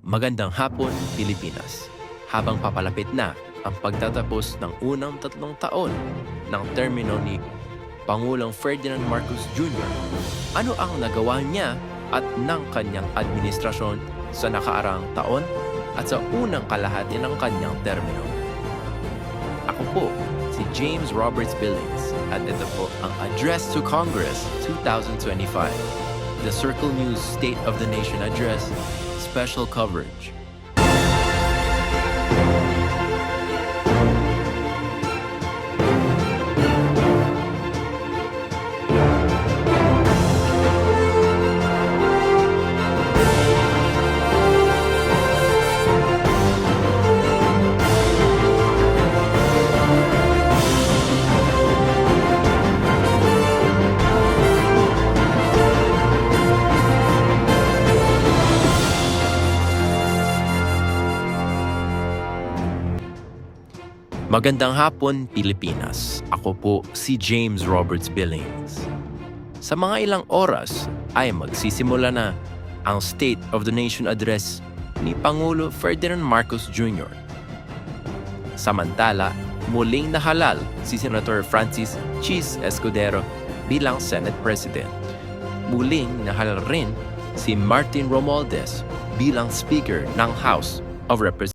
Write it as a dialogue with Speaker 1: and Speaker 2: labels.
Speaker 1: Magandang hapon, Pilipinas. Habang papalapit na ang pagtatapos ng unang 3 taon ng termino ni Pangulong Ferdinand Marcos Jr., ano ang nagawa niya at ng kanyang administrasyon sa nakaraang taon at sa unang kalahati ng kanyang termino? Ako po, si James Roberts Billings at ito po ang Address to Congress 2025, the Circle News State of the Nation Address, special coverage. Magandang hapon, Pilipinas. Ako po si James Roberts Billings. Sa mga ilang oras ay magsisimula na ang State of the Nation Address ni Pangulo Ferdinand Marcos Jr. Samantala, muling nahalal si Senator Francis Chis Escudero bilang Senate President. Muling nahalal rin si Martin Romualdez bilang Speaker ng House of Representatives.